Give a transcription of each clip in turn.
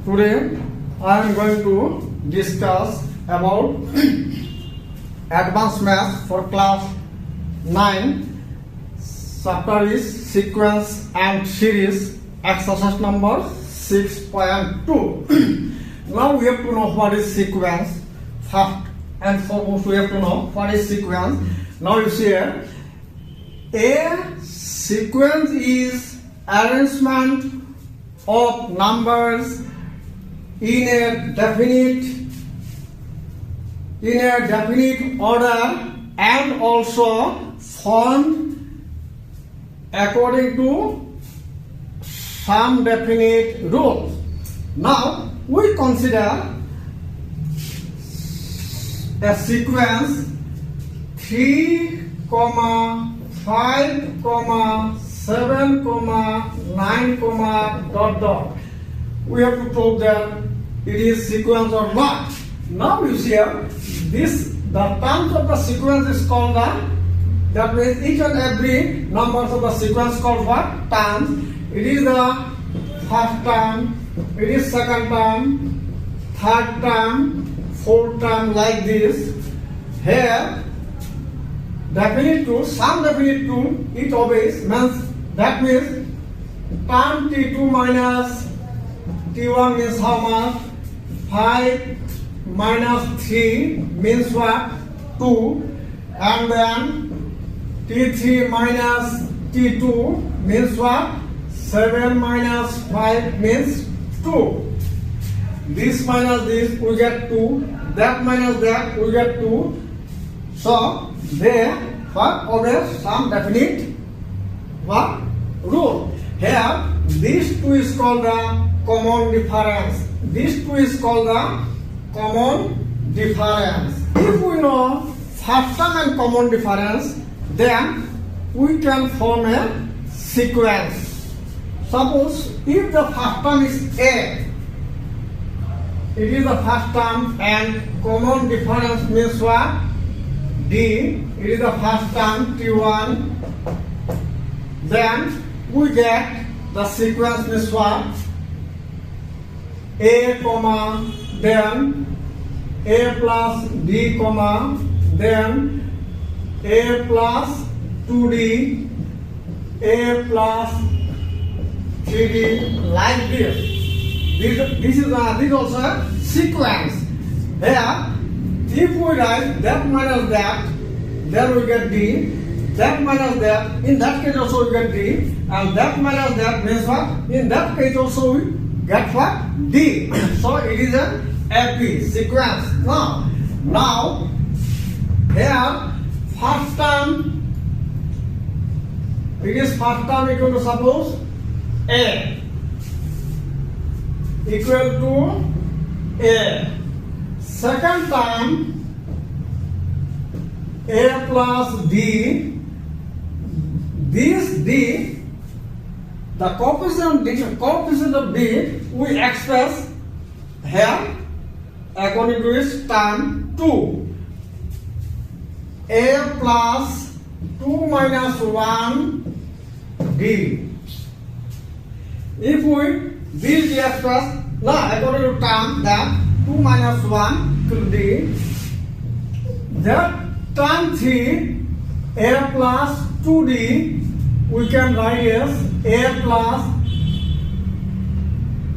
Today I am going to discuss about advanced math for class 9. Chapter is sequence and series, exercise number 6.2. Now we have to know what is sequence. First and foremost we have to know what is sequence. Now you see here, a sequence is arrangement of numbers in a definite order and also formed according to some definite rules. Now we consider a sequence 3, 5, 7, 9, dot. We have to prove that it is sequence or not. Now you see here, the terms of the sequence is called that means each and every numbers of the sequence called what? Terms. It is the first term, it is second term, third term, fourth term, like this. Here, definite to some definite to it obeys, means that means term T2 minus T1 means how much? 5 minus 3 means what? 2. And then T3 minus T2 means what? 7 minus 5 means 2. This minus this we get 2. That minus that we get 2. So they obey some definite what? Rule. Here this 2 is called the common difference. This 2 is called the common difference. If we know first term and common difference, then we can form a sequence. Suppose if the first term is A, it is the first term and common difference means what? D, it is the first term T1. Then we get the sequence means what? A, then A plus D, then A plus 2D, A plus 3D, like this. This is also a sequence. Here, if we write that minus that, then we get D. That minus that, in that case also we get D. And that minus that means what? In that case also we get what? D. So it is a AP sequence. Now here first term, it is first term equal to suppose A equal to A. Second term A plus D. This D, the coefficient of D we express here according to its term 2. A plus 2 minus 1 D. If we this D express now according to term that 2 minus 1 equal to D, that term 3 A plus 2D we can write as A plus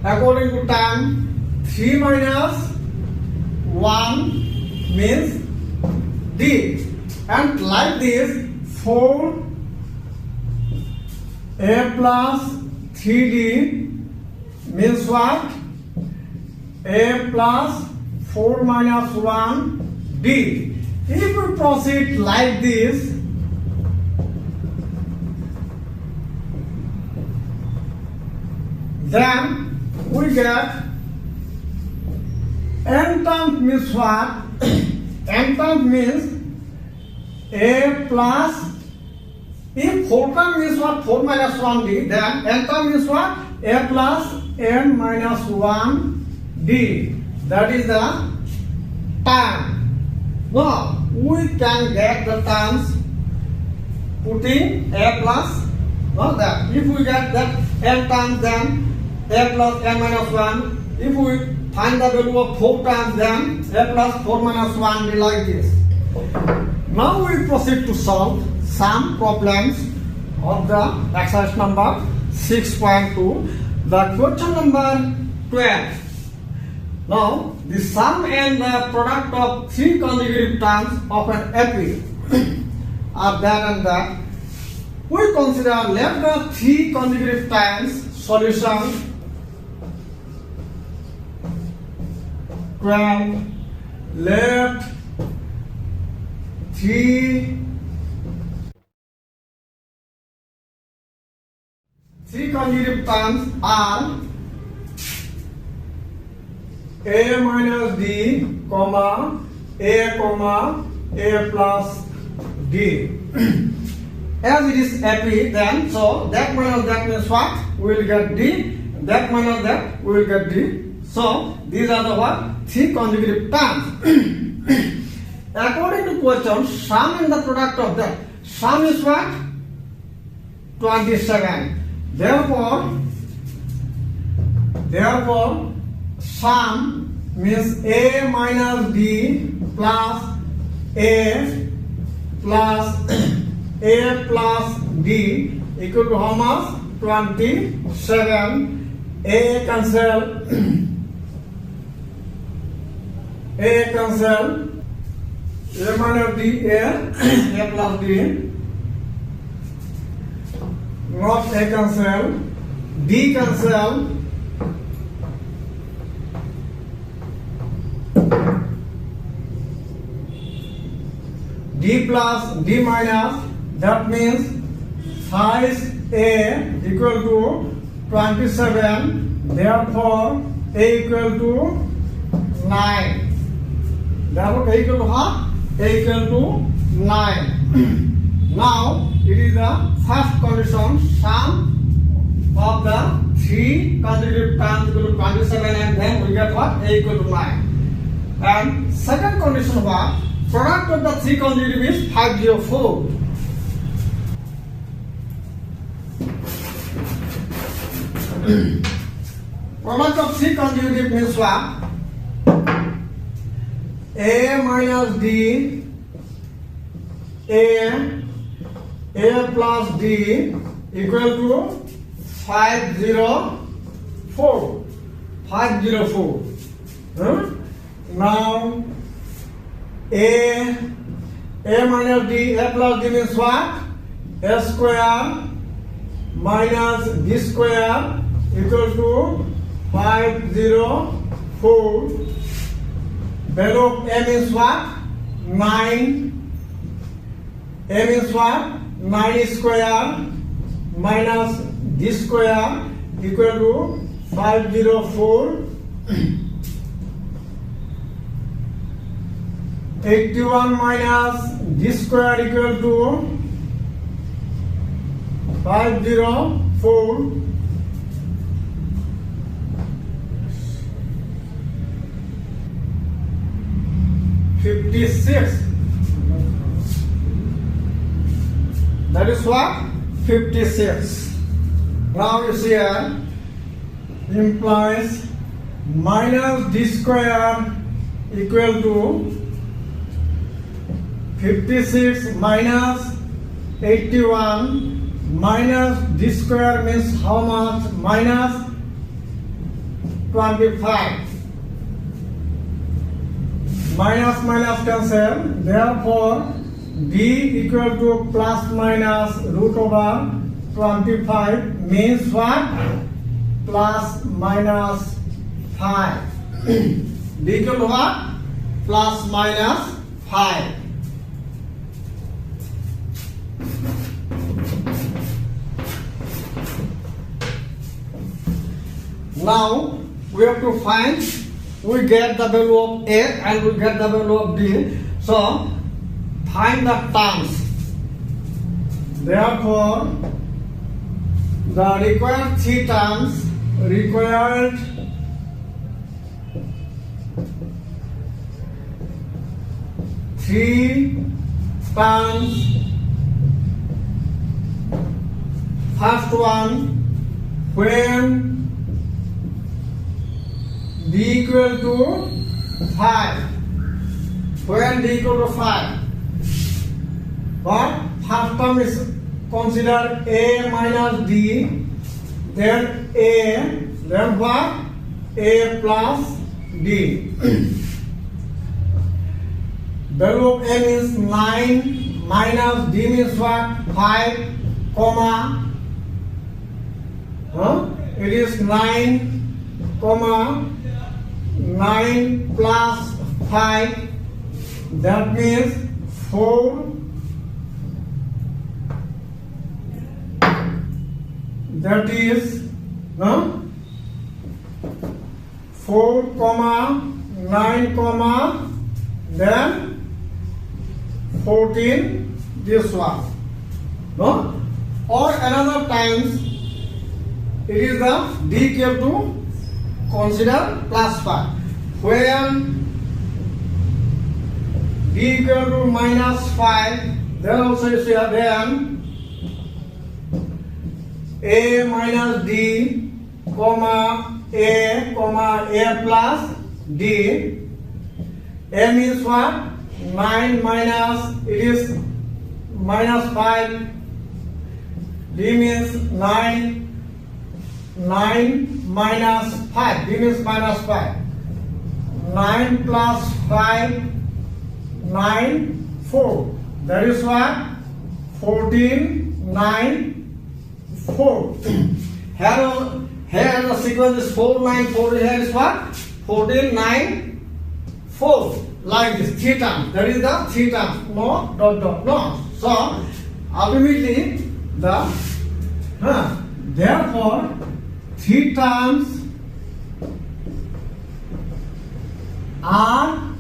according to term 3 minus 1 means D, and like this 4 A plus 3D means what? A plus 4 minus 1 D. If we proceed like this, then we get n terms means what? N terms means A plus, if 4 term means what? 4 minus 1D, then n term means what? A plus n minus 1D. That is the term. Now we can get the terms putting a plus, not that. If we get that n times, then a plus n minus 1 If we find the value of 4 times, then a plus 4 minus 1 will be like this. Now we proceed to solve some problems of the exercise number 6.2. The question number 12. Now, the sum and the product of 3 consecutive terms of an AP are that and that. We consider left the 3 consecutive times solution 12 left 3 consecutive terms are a minus d, comma, a plus d. As it is AP, then so that minus that means what? We will get d. That minus that we will get d. So these are the what? 3 consecutive terms. According to question, sum and the product of that. Sum is what? 27. Therefore, sum means a minus d plus a plus d equal to how much? 27. A cancel. A minus d, a plus d. Not a cancel. D cancel. D plus D minus, that means size A equal to 27, therefore A equal to 9. Therefore A equal to what? A equal to 9. Now it is the first condition, sum of the 3 consecutive terms equal to 27, and then we get what? A equal to 9. And second condition what? Product of the 3 consecutive is 504. Product of 3 consecutive means what? A minus D, A plus D equal to 504. 504. Now A minus D, A plus D means what? A square minus D square equal to 504. Below A means what? 9. A means what? 9 square minus D square equal to 504. 81 minus D square equal to 504. 56. That is what? 56. Now you see here implies minus D square equal to 56 minus 81 minus D square means how much? Minus 25. Minus cancel. Therefore, D equal to plus minus root over 25 means what? Plus minus 5. D equal to what? Plus minus 5. Now we have to find, we get the value of A and we get the value of D. So find the terms. Therefore, the required 3 terms, required 3 terms. First one, when d equal to 5. When d equal to 5, but first term is considered a minus d, then a, then what? A plus d. Value of a means 9 minus d means what? 5, comma. It is 9, comma 9 plus 5. That means 4. That is 4, comma 9, comma then 14. This one, no? Or another times it is the d equal to consider plus 5. When d equal to minus 5, then also you see then a minus d, comma a plus d. A means what? 9 minus, it is minus 5. D means 9 minus 5. D means minus 5. 9 plus 5, 9, 4. That is what? 14, 9, 4. Here the sequence is 4, 9, 4. Here is what? 14, 9, 4. Like this, 3 terms. That is the 3 terms. No, dot. No. So, ultimately, therefore, 3 terms are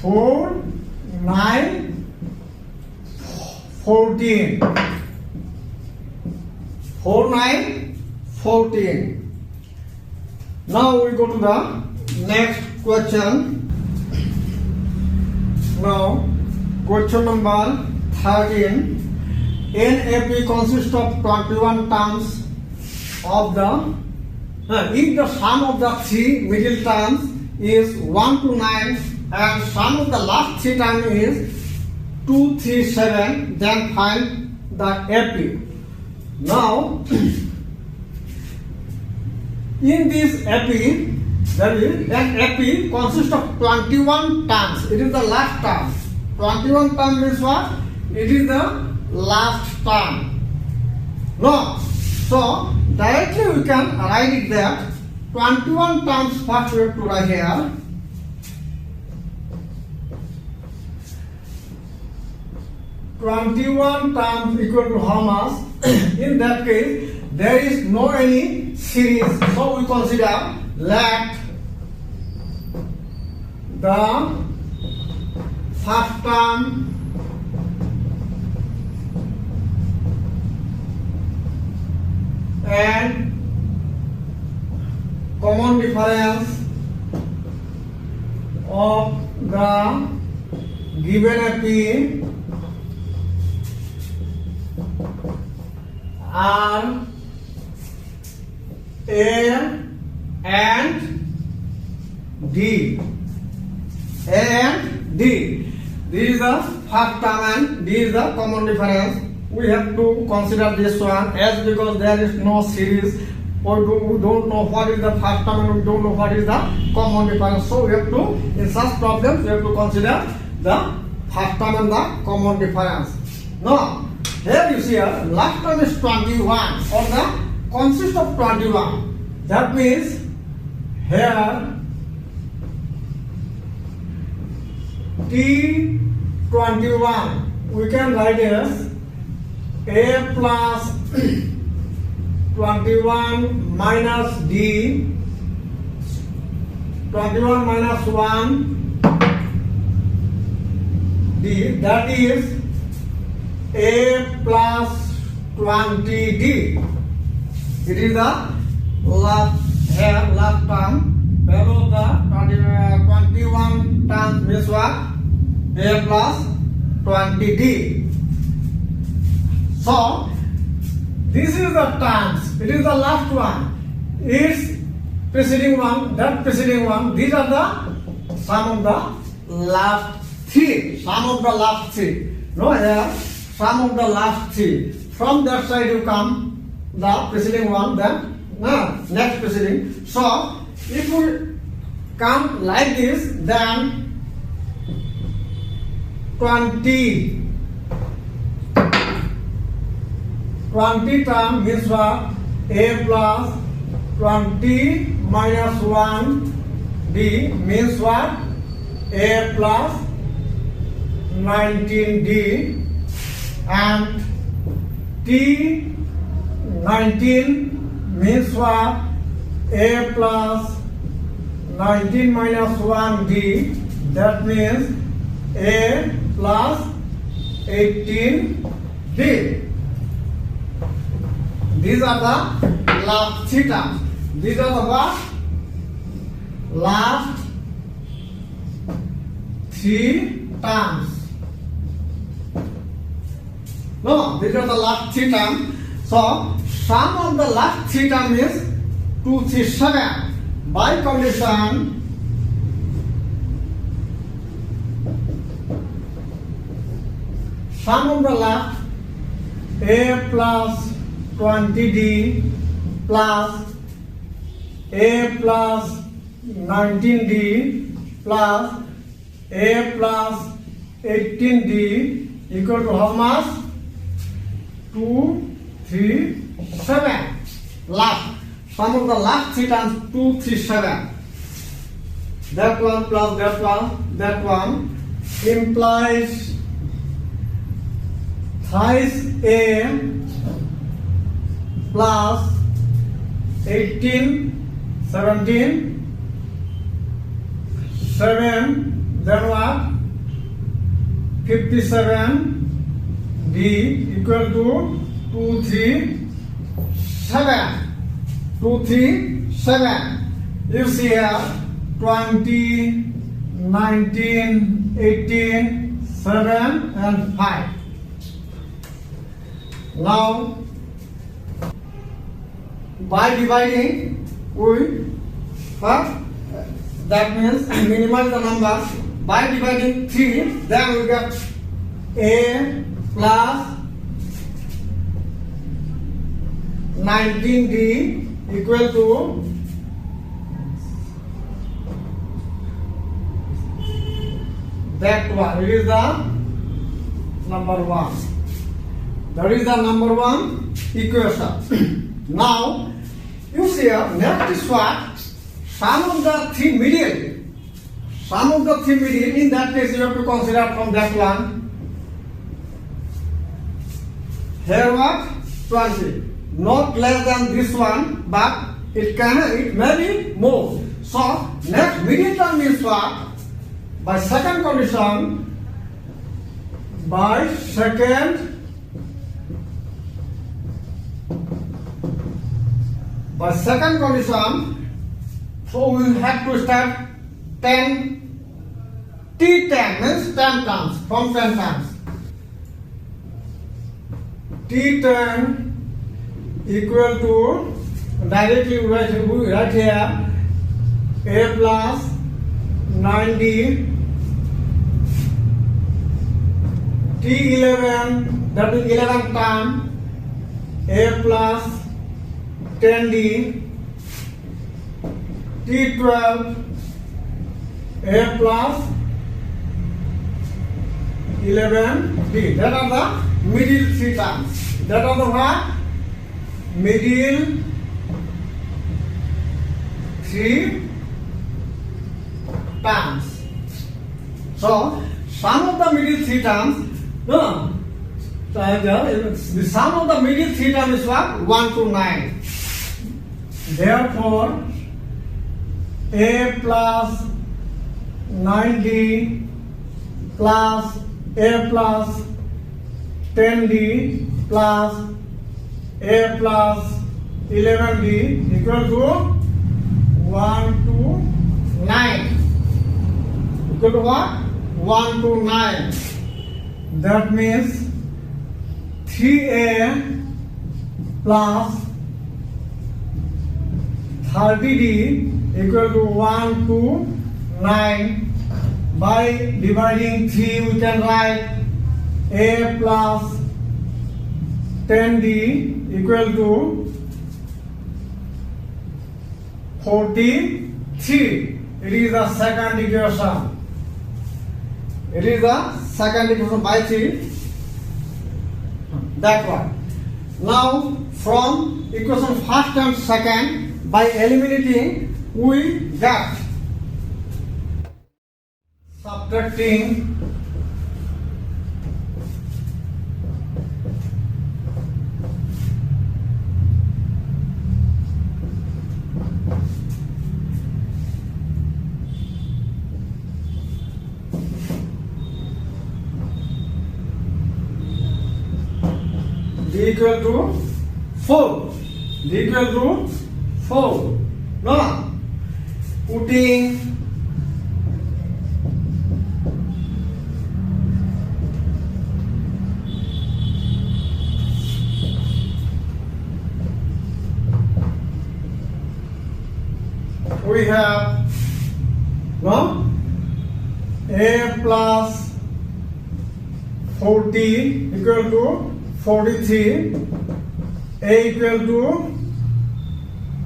4, 9, 14. 4, 9, 14. Now we go to the next question. Now, question number 13. NAP consists of 21 terms of the, if the sum of the 3 middle terms is 1 to 9 and sum of the last 3 terms is 2, 3, 7, then find the AP. Now, in this AP, that is, an AP consists of 21 terms. It is the last term. 21 term means what? It is the last term. No. So, directly we can write it there. 21 terms first we have to write here. (21) terms equal to how much? In that case, there is no any series. So we consider let the first term and common difference of the given AP are A and D. A and D. This is the first term and D is the common difference. We have to consider this one as because there is no series or we don't know what is the first term and we don't know what is the common difference. So we have to, in such problems, we have to consider the first term and the common difference. Now, here you see last term is 21 or the consist of 21. That means here T21 we can write as A plus 21 minus D, 21 minus 1 D, that is A plus 20D. It is the last term. Below the 21 terms means what? A plus 20D. So, this is the terms. It is the last one. Its preceding one, that preceding one. These are the sum of the last three. Sum of the last three. No, here sum of the last three. From that side you come the preceding one, then next preceding. So if we come like this, then 20 term means what? A plus 20 minus 1 D means what? A plus 19D, and T 19 means what? A plus 19 minus 1D, that means A plus 18D. These are the last three terms. These are the what? Last three terms. No, these are the last three terms. So sum of the last three terms is 2, 3, 7. By condition, sum of the last A plus 20D plus A plus 19D plus A plus 18D equal to how much? 2, 3, 7. Last. Sum of the last three terms 2, 3, 7. That one plus that one implies thrice A plus 18, 17, 7, then what? 57 D equal to 2, 3, 7. 2, 3, 7. You see here 20, 19, 18, 7 and 5. Now by dividing we first, that means minimize the numbers. By dividing 3, then we get A plus 19D equal to that one. It is the number 1. That is the number 1 equation. Now you see here, next is what? Sum of the three middle. Sum of the three middle. In that case, you have to consider from that one. Here what? 20. Not less than this one, but it may be more. So next middle term is what? By second condition. By second condition, so we have to start 10 T10 means 10 terms from 10 terms. T10 equal to, directly we write here A plus 9D, T11, that is 11 term, A plus 10D, T12, A plus 11D. That are the middle three terms. That are the what? Middle three terms. So sum of the middle three terms, the sum of the middle three terms is what? 1 to 9. Therefore, A plus 9D plus A plus 10D plus A plus 11D equal to 1 to 9. Equal to what? 1 to 9. That means 3A plus 30d equal to 1 to 9. By dividing 3 we can write a plus 10d equal to 43. It is the second equation. It is the second equation by 3. That one. Now from equation first and second, by eliminating we get subtracting d equal to 4. D equal to 4. No. Putting we have no a plus 40 equal to 43, a equal to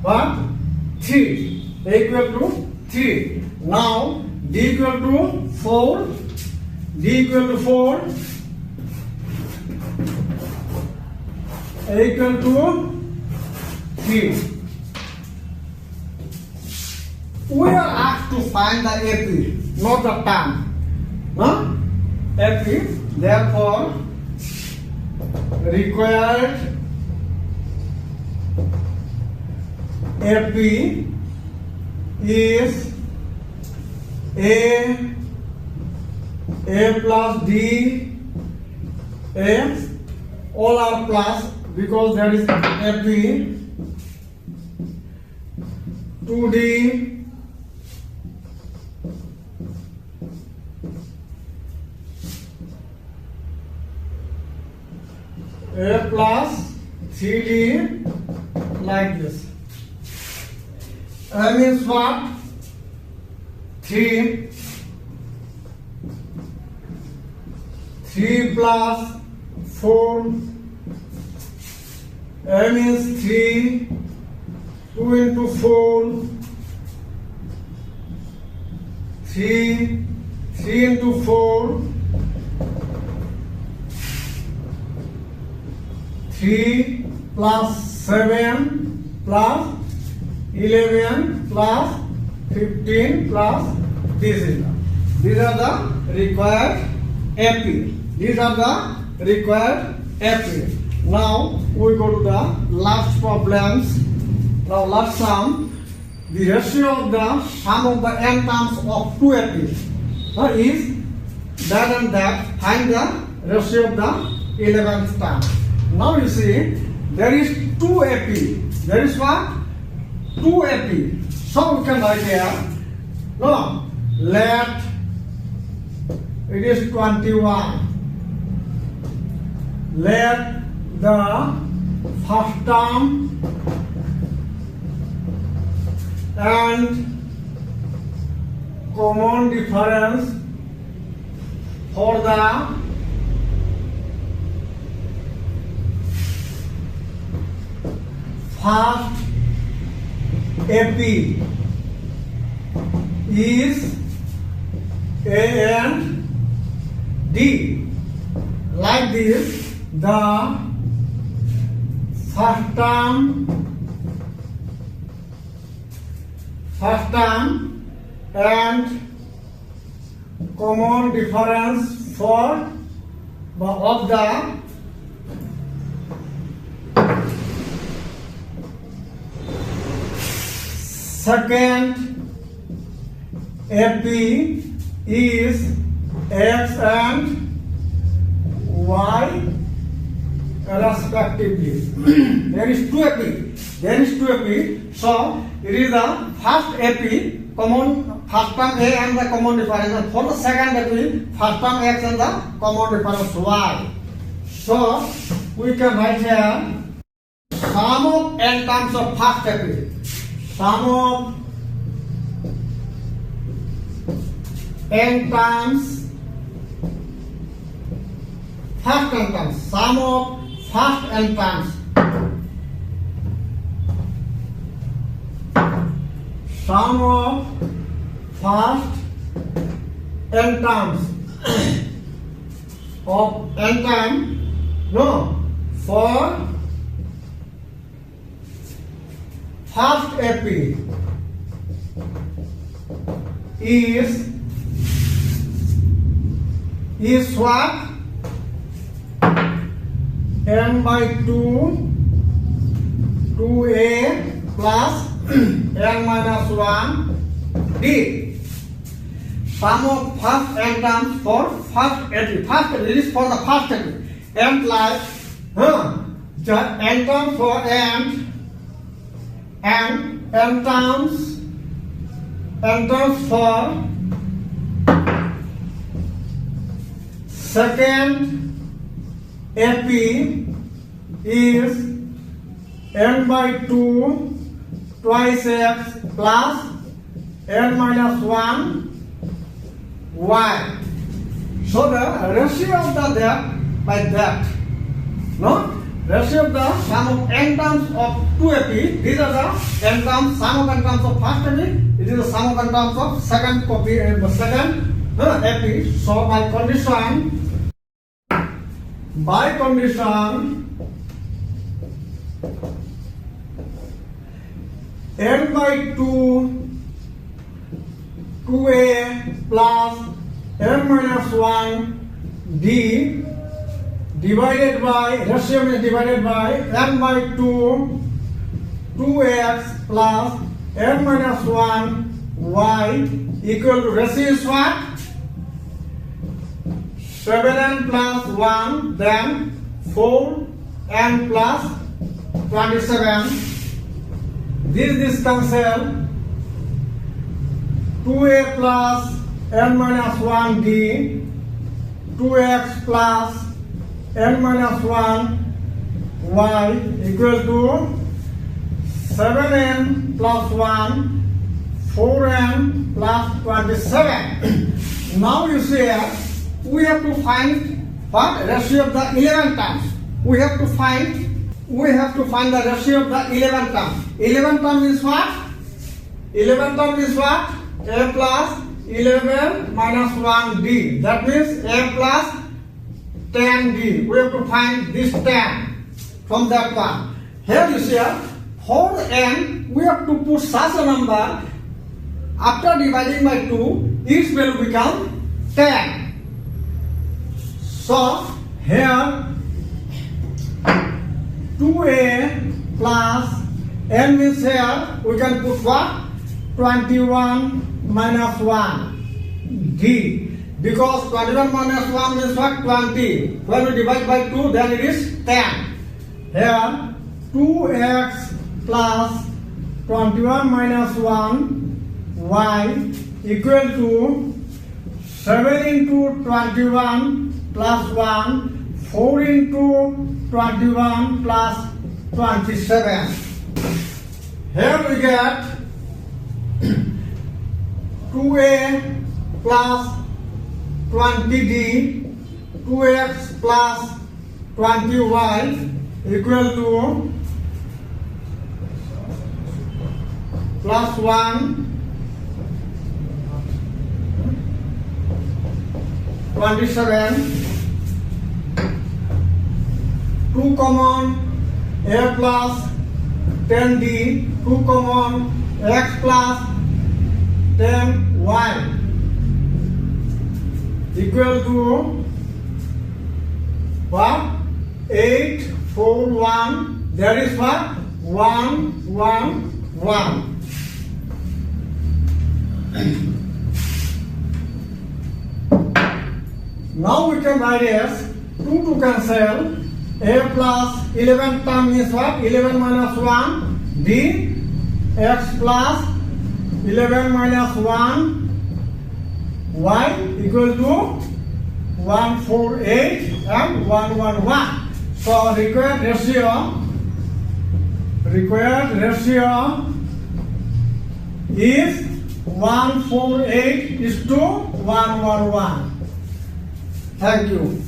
what? 3. A equal to 3. Now d equal to 4. D equal to 4. A equal to 3. We are asked to find the AP, not the term. Huh? AP, therefore, required AP is A plus D, A, all are plus because there is AP, 2D, A plus 3D like this. A means what? 3. 3 plus 4. A means 3. 2 into 4. 3. 3 into 4. 3 plus 7 plus 11 plus 15 plus this is these are the required AP. These are the required AP. Now we go to the last problems. Now last sum. The ratio of the sum of the n terms of two AP is that and that. Find the ratio of the 11th term. Now you see, there is 2 AP. There is what? 2 AP. So we can write here, no, let it is 21. Let the first term and common difference for the first AP is A and D. Like this, the first term and common difference for of the second AP is X and Y respectively. There is 2 AP. There is 2 AP. So it is the first AP common first term A and the common difference, and for the second AP first term X and the common difference Y. So we can write here sum of n terms of first AP. sum of n times first n times, sum of first n times, sum of first n times of n time, no, for first AP is what? N by 2 2a plus n minus 1 d. Sum of first n times for first AP. First, it is for the first AP. N plus the n terms for n times for second AP is n by 2 twice x plus n minus 1 y. So the ratio of the that by that, no? Ratio of the sum of n terms of 2AP. These are the n terms, sum of n terms of first AP. It is the sum of n terms of second copy and the second AP. So by condition n by 2 2a plus n minus 1 d divided by, ratio is divided by n by 2 2x plus n minus 1 y equal to, ratio is what? 7n plus 1, then 4n plus 27. This cancel. 2a plus n minus 1 d, 2x plus n minus 1 y equal to 7n plus 1, 4n plus 27. Now you see we have to find what? Ratio of the 11 terms. We have to find the ratio of the 11 terms. 11 terms is what? 11 terms is what? A plus 11 minus 1 d. That means a plus 10 d. We have to find this 10 from that one. Here you see for n we have to put such a number. After dividing by 2, each value become 10. So here 2a plus n means here we can put what? 21 minus 1 d, because 21 minus 1 means what? 20. When we divide by 2, then it is 10. Here 2x plus 21 minus 1 y equal to 7 into 21 plus 1, 4 into 21 plus 27. Here we get 2a plus 20d, 2x plus 20y equal to plus 1, 27, 2 common, a plus 10d, 2 common, x plus 10y equal to what? 8, 4, 1. That is what? 1, 1, 1. Now we can write as 2 to cancel. A plus 11 term is what? 11 minus 1 d, x plus 11 minus 1 y equal to 148 and 111. So required ratio is 148:111. Thank you.